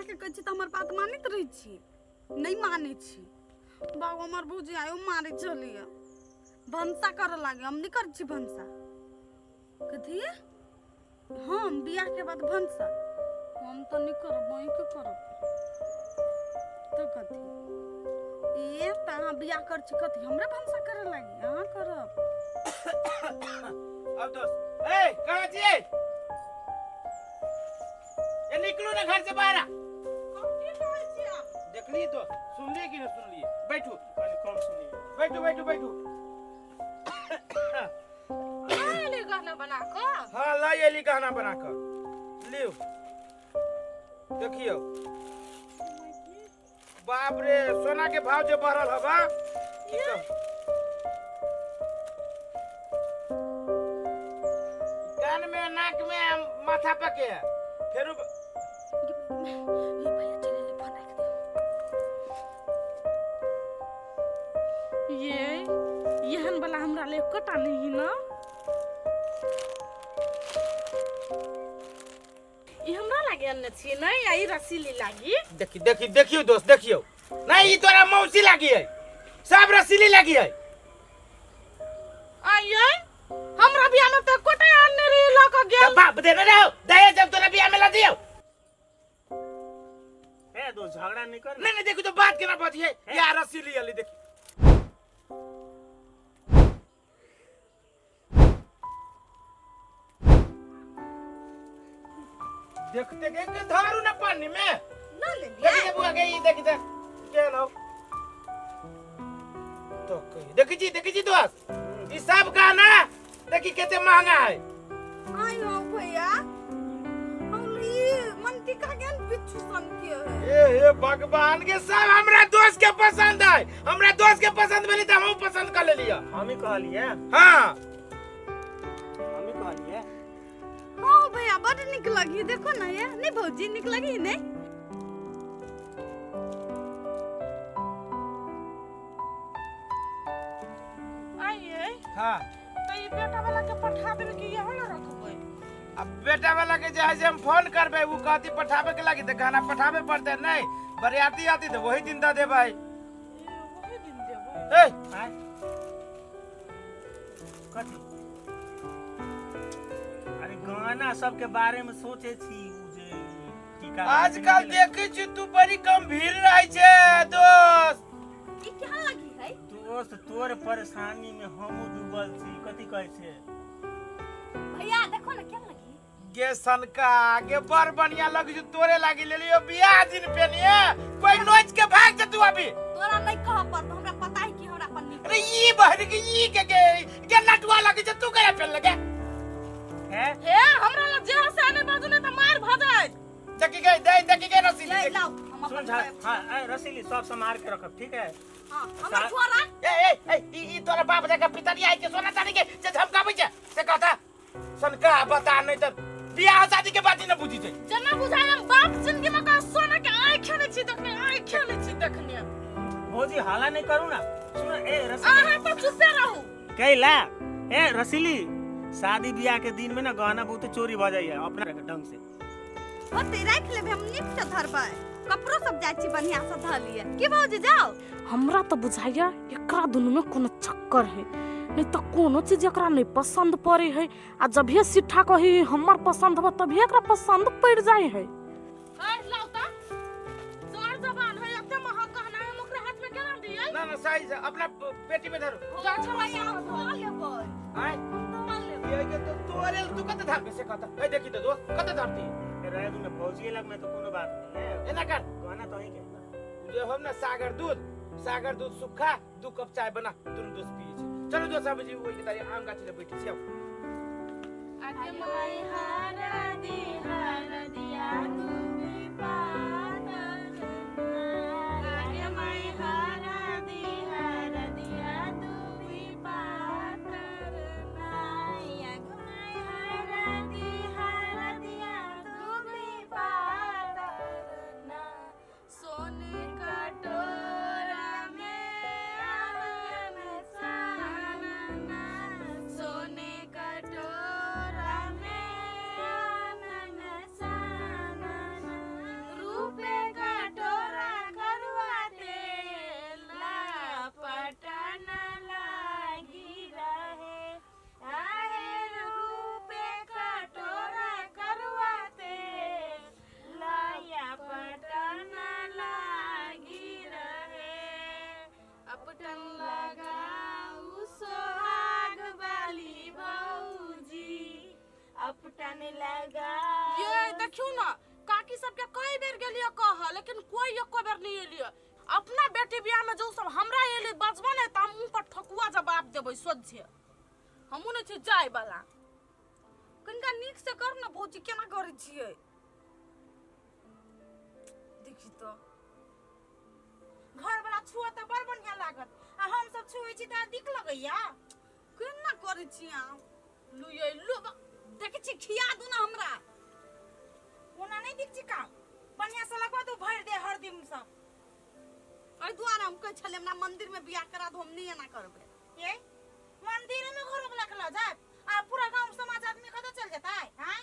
के कहै छी त हमर बात मानित रहै छी नहीं मानै छी बाबू हमर भौजी आयो मारे चलिए भंसा कर लागे हम नहीं कर छी भंसा कथी हम बियाह के बाद भंसा हम तो नहीं करब वही के करब तो कथी ये तहाँ बियाह कर छी कथी हमरे भंसा करे लागी अहाँ करब अब दोस्त ए कहाँ छी ये निकलो ना घर से बाहर देख ली तो सुन लिए कि नहीं सुन लिए बैठो कम सुनिए बैठो बैठो बैठो ले गहना बना कर हाँ ला ये गहना बना कर लियो देखियो बाप रे सोना के भाव जो बढ़ल हवा कान में नाक में माथा पे के फिर यहन वाला हमरा ले कटा नहीं ना ई हमरा लागे अन्ने छी नहीं आई रसीली लागी देखियो दोस्त देखियो नहीं ई तोरा मौसी लागी है सब रसीली लागी है आइए हमरा बियाह में तो कोटा अन्ने रे लक गेल बाप दे रहो दया जब तोरा बियाह में ला दियो है दो झगड़ा नहीं कर नहीं देखो तो बात केना बतिए या रसीली वाली देखी देखते के धारू ना पानी में ना ले देखिए बुआ के ये देखिए के लो तो देखिए दोस्त ये सब गाना देखिए कितने महंगा है आयो भैया हमली मनती का ज्ञान बिच्छू सन के है ए भगवान के सब हमरा दोस्त के पसंद है हमरा दोस्त के पसंद भेली त हम पसंद कर लेलिया हम ही कहलिए हां हम ही कहलिए हां भैया बड़ निक लगी देखो ना ये नहीं भौजी निक लगी नहीं आइए हां तो ये बेटा वाला के पठा देबे कि यहां ना रखबै अब बेटा वाला के जे है से हम फोन करबे उ कहती पठावे के लागी त गाना पठावे पड़ते नहीं बरियाती आती तो वही दिन द दे भाई वही दिन देबै ए हां कथी अरे गाना सब के बारे में सोचे छी उ जे टीका आजकल देखै छी तू बड़ी गंभीर रहै छे दोस्त ई क्या लगी है दोस्त तोर परेशानी में हमहु डूबल छी कथी कहै छे भैया देखो ना क्या लगी गे सनका गे बर बढ़िया लगी जो तोरे लागी ले लियो बियाह दिन पे नहीं कोई नोच के भाग जा तू अभी तोरा नहीं कह पर तो हमरा पता है कि हमरा पर नहीं अरे ये बहर के ये के लटवा लगी जो तू करे फेल लगे है हे हमरा लग जे हसाने बाजू ने त मार भ जाय देखी गई रसीली ले लाओ हम सुन अपन हां रसीली सब संभाल के रखब ठीक है हां हमर छोरा ए ई तोरा बाप जका पितरी आई के सोना चांदी के जे धमकाबै छे से कहता सनका बता नहीं त बियाह शादी के बात ही न बुझी छे जना बुझाय बाप जिंदगी में का सोना के आय खेले छी देखने भौजी हाला नहीं करू ना सुन ए रसीली आहा तो चुपे रहू कैला ए रसीली शादी ब्याह के दिन में ना गहना बहुत चोरी भ जाइए अपना ढंग से होते राख लेबे हम नीक से धरबै कपड़ो सब जाय छी बढ़िया से ध लिए की भौजी जाओ हमरा तो बुझाइया एकरा दुनु में कोनो चक्कर है नहीं तो कोनो चीज एकरा नहीं पसंद पड़े है आ जब ये सिठा कही हमर पसंद हो तभी एकरा पसंद पड़ जाय है लाओ त जोर जबान है एते महक कहना है ओकरा हाथ में केना दियै ना सही से अपना पेटी में धरो जा छवैया हम धो लेबै आय ये के तो तोरे तू कत धर से कहता ए देखी तो दोस्त कत धरती रहे तू में भौजी लग में तो कोनो बात नहीं है एना कर गहना तो ही के जो हम ना सागर दूध सूखा 2 कप चाय बना दोनों दोस्त पिए छे चलो दोस्त सब जी वही तारी आम गाछ ले बैठी छी आगे माई हारा दिया तू भी पातर आगे माई हारा दिया तू भी पातर आगे माई हारा दिया तू भी पातर ना सोने का टोरा में आनन सानना सोने का टोरा में आनन सानना देखियो ना काकी सबके कई बेर गेलिए कह लेकिन कोई एको बेर नहीं एलिए। अपना बेटी बियाह में जो सब हमरा एले बजबा नहीं त मुंह पर ठकुआ जवाब देबै सोझे। हमहु नहीं छी जाय वाला। कनिका नीक से कर ना भौजी, केना करै छियै देखी तो घर वाला छुआ त बड़ बढ़िया लागत आ हम सब छुए छी त दिक लगैया। केना करै छी आ लुयै लु देखै छी खिया दू ना हमरा। ओना नहीं दिक छी काम बढ़िया से लगवा दो भर दे हर दिन सब। एहि दुआरे हम कहै छलियै हमरा मंदिर में बियाह करा दो, हम नहीं एना करबै। ये मंदिर में घर वाला के ल जात आ पूरा गांव समाज आदमी कत चल जाता है? हां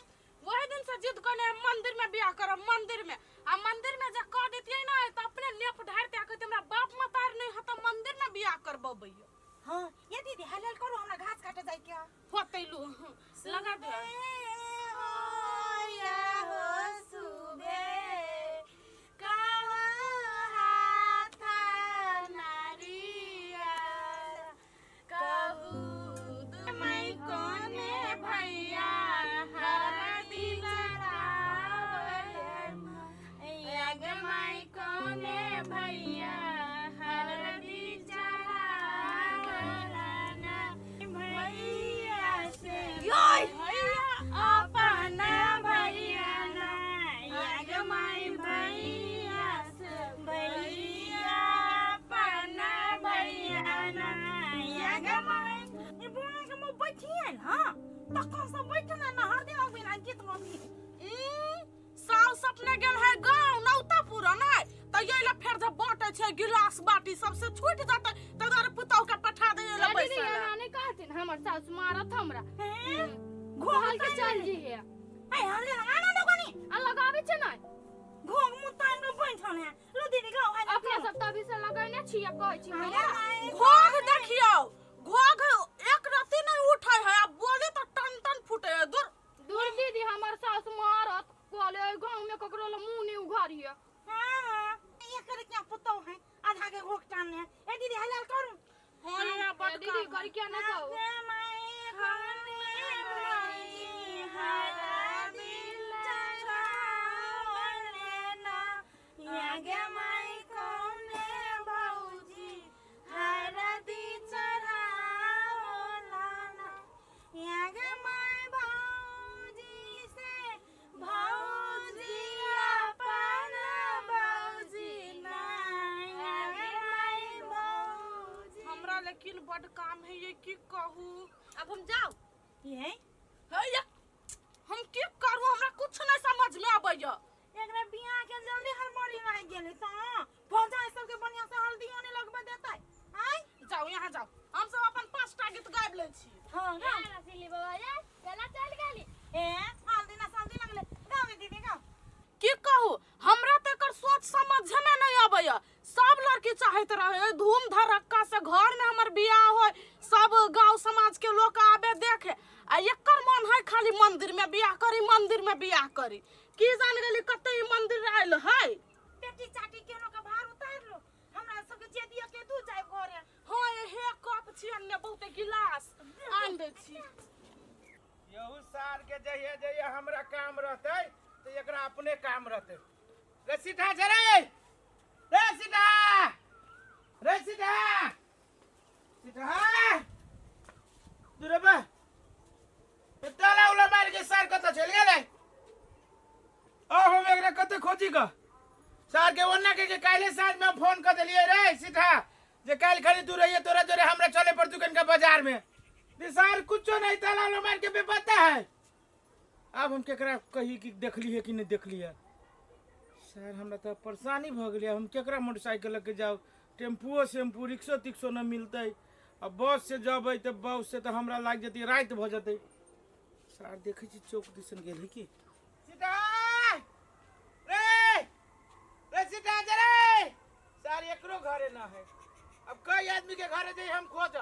वही दिन से जिद करले मंदिर में बियाह करब मंदिर में। आ मंदिर में जे कह देतियै ना त अपने लेप ढार के कहते हमरा बाप मतार नहीं ह त मंदिर में बियाह करबबै। हां ये दीदी हलाल करो हमरा घास काटे जाय के होतैलु लगा दे। या हो सुबे कहाँ हाथ नारिया कहू मैं कोने भैया हर दिन यग मैं कोने भैया हर दिन भैया से अपना भैया ना यग मैं भैया से भैया अपना भैया ना यग मैं ये बोले के मो बैठिए ना त कौन सा बैठना ना हर दिन बिना गीत गाती साल सपने गेल है गांव नौता पूरा नहीं त येला फेर जब बाटे छै गिलास बाटी सबसे छूट जाते त घर पुतौ के पठा दे ले पैसा। दीदी एना नहीं कहथिन हमर सास मारत हमरा। घोल के चल जी है ए हले आना दगनी आ लगाबे छै नहीं घोग मुतान में बैठल है लो दीदी गाओ है अपने सब तभी से लगैने छियै कहै छी हम। घोग देखियो घोग एक रत्ती नहीं उठै है अब बोले त टन टन फुटे है। दूर दूर दीदी हमर सास मारत कहले गांव में ककरो ल मुंह नहीं उघारिए। हां ये करे क्या पुतो है आधा के घोग टाने ए दीदी हलाल करू। हां या बड़ दीदी कर क्या न कहो हमरा लेकिन बड़ काम है ये की कहूं। अब हम जाओ ये है हम की करू हमरा कुछ नहीं समझ में आबैया। एकरा बियाह के जल्दी हड़बड़ी नहीं गेले त भौजा सब के बढ़िया से हल्दी होने लगबे देतै। आय जाओ यहाँ जाओ हम सब अपन 5टा गीत गाइब ले छी। हां गाओ रसीली बाबा रे चला चल गेली ए हल्दी ना हल्दी लगले गाओ दीदी गाओ। की कहूं हमरा त एकर सोच समझ में नहीं आबैया। सब लड़की चाहत रहे धूम धड़क्का से घर में हमर बियाह होय सब गांव समाज के लोग आबे देखे आ एकर मन है खाली मंदिर में बियाह करी मंदिर में बियाह करी। की जान गेली कते ई मंदिर आइल है। बेटी चाटी के लोग भार उतार लो हमरा सब के जे दिया के तू जाय घरे। हां हे कप छियन ने बहुते गिलास आन दे छी। यहू साल के जहिया जहिया हमरा काम रहते तो एकरा अपने काम रहते। रे सीधा छै रे सीधा दूरे बा ताला उला मार के सार कत चल गेलै। ओ हम एकरा कते खोजी क सार के ओन्ना के काले साँझ में फोन कर देलिए रे सीधा जे काल खड़ी तू रहिए तोरा जोरे हमरा चले पर दुकान का बाजार में सार कुछ नहीं ताला उला मार के बेपता है। अब हम केकरा कही कि देखली है कि नहीं देखली है। सर हमरा तो परेशानी भ गेलै हम केकरा मोटरसाइकिल लेके जाओ टेम्पुओ सेम्पू रिक्शो तिक्सो न मिलते अब बस से जबै तो बस से तो हमरा लाग जती रात भ जते। सर देखे छी चौक दिसन गेल है कि सीधा रे सीधा रे सर एकरो घरे ना है। अब कई आदमी के घरे जाई हम खोज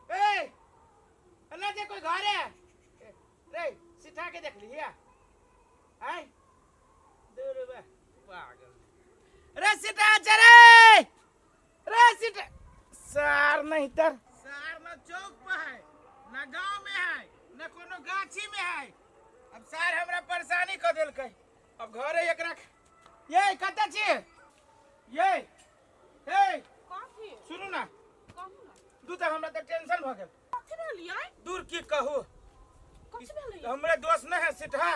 ए ना जे कोई घरे रे सीधा के देख लिया आई दूर बा पागल रे सीधा रे सीधा सर नहीं तर सर ना चौक पे है ना गांव में है ना कोनो गाछी में है। अब सार हमरा परेशानी क देलकै अब घरे एकरा ये कतऽ छी ये हे काफी सुनू ना कहू ना दू तक हमरा त टेंशन भ गेल कथी भेलियै दूर की कहू कथी भेलियै हमरे दोस्त न है सिटहा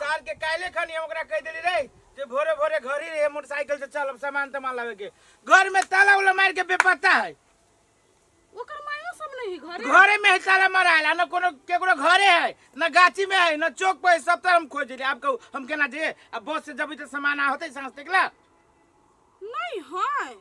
साल के काले खनी हम ओकरा कह देली रे जे भोरे भोरे घर ही रहे मोटरसाइकिल से चल सामान तमान लावे के घर में ताला उला मार के बेपत्ता है ओकर मायो सब नहीं घरे घरे में ही ताला मारा न कोनो केकरो घरे है न गाछी में है न चौक पे है, सब तरफ हम खोज लिए आप कहू हम केना जे अब बस से जब तो सामान आ होते सांस टिकला नहीं है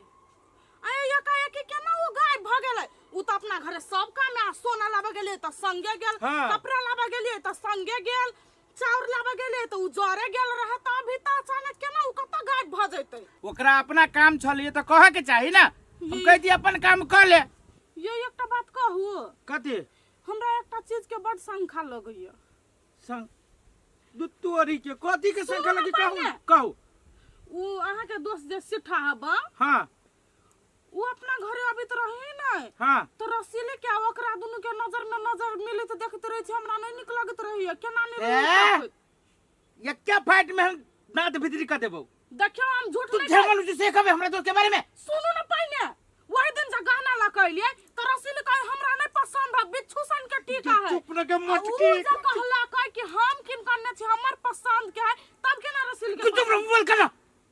आय एकाएक केना वो गायब भ गेलै उ त अपना घरे सब काम में सोना लाबे गेलै त संगे गेल हाँ। कपड़ा लाबे गेलै त संगे गेल चाउर लाबे गेलै त उ जरे गेल रहे त अभी त अचानक केना उ कत गायब भ जैतै ओकरा अपना काम छलिए तो कहे के चाही ना हम कह दिए अपन काम कर ले ये एकटा बात कहू कथी हमरा एकटा चीज के बड शंका लगैया संग दुतोरी के कथी के संख्या सुनू लगी ना कहू पहिले। कहू उ अहाँ के दोस्त जे सिठा हबा हाँ उ अपना घरे अभी त रही नहीं हाँ तो रसीले के ओकरा दुनु के नजर में नजर मिले त देखत रही छी हमरा नहीं निक लगत रही केना नहीं ये क्या फाइट में हम दांत भीतरी कर देबो देखियो हम झूठ तू नहीं झमन से सीखबे हमरा दोस्त के बारे में सुनू ना पहले वही दिन से गहना ला कहलिए तो रसील कहे हमरा नहीं पसंद है बिच्छू सन के टीका है चुप न के उ मटकी जे कहला कहे कि हम किन करने छी हमर पसंद के है तब के ना रसील तू के चुप रह बोल कर